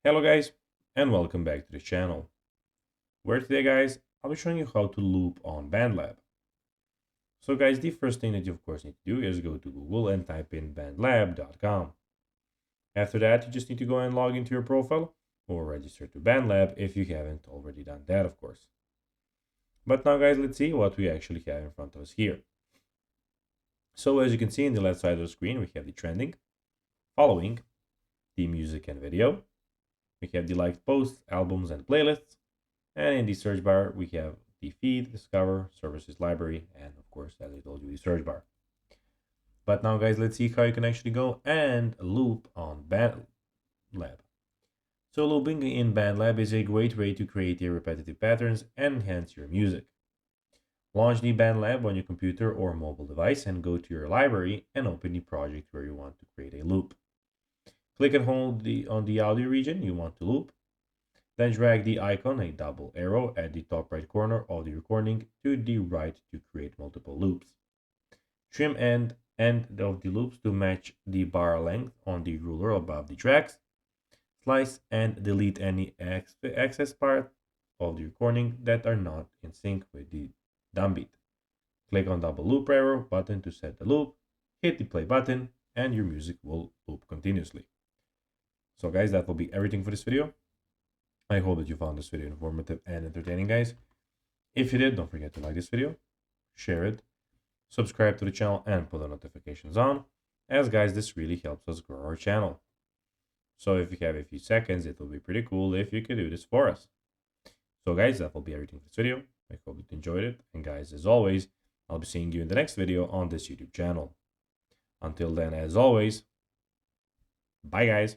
Hello guys, and welcome back to the channel, where today guys, I'll be showing you how to loop on BandLab. So guys, the first thing that you of course need to do is go to Google and type in bandlab.com. After that, you just need to go and log into your profile or register to BandLab if you haven't already done that of course. But now guys, let's see what we actually have in front of us here. So as you can see in the left side of the screen, we have the trending, following, the music and video. We have the liked posts, albums, and playlists. And in the search bar, we have the feed, discover, services library, and of course, as I told you, the search bar. But now guys, let's see how you can actually go and loop on BandLab. So looping in BandLab is a great way to create repetitive patterns and enhance your music. Launch the BandLab on your computer or mobile device and go to your library and open the project where you want to create a loop. Click and hold on the audio region you want to loop. Then drag the icon, a double arrow, at the top right corner of the recording to the right to create multiple loops. Trim end of the loops to match the bar length on the ruler above the tracks. Slice and delete any excess part of the recording that are not in sync with the downbeat. Click on double loop arrow button to set the loop, hit the play button, and your music will loop continuously. So guys, that will be everything for this video. I hope that you found this video informative and entertaining, guys. If you did, don't forget to like this video, share it, subscribe to the channel, and put the notifications on, as guys, this really helps us grow our channel. So if you have a few seconds, it will be pretty cool if you could do this for us. So guys, that will be everything for this video. I hope you enjoyed it. And guys, as always, I'll be seeing you in the next video on this YouTube channel. Until then, as always, bye guys.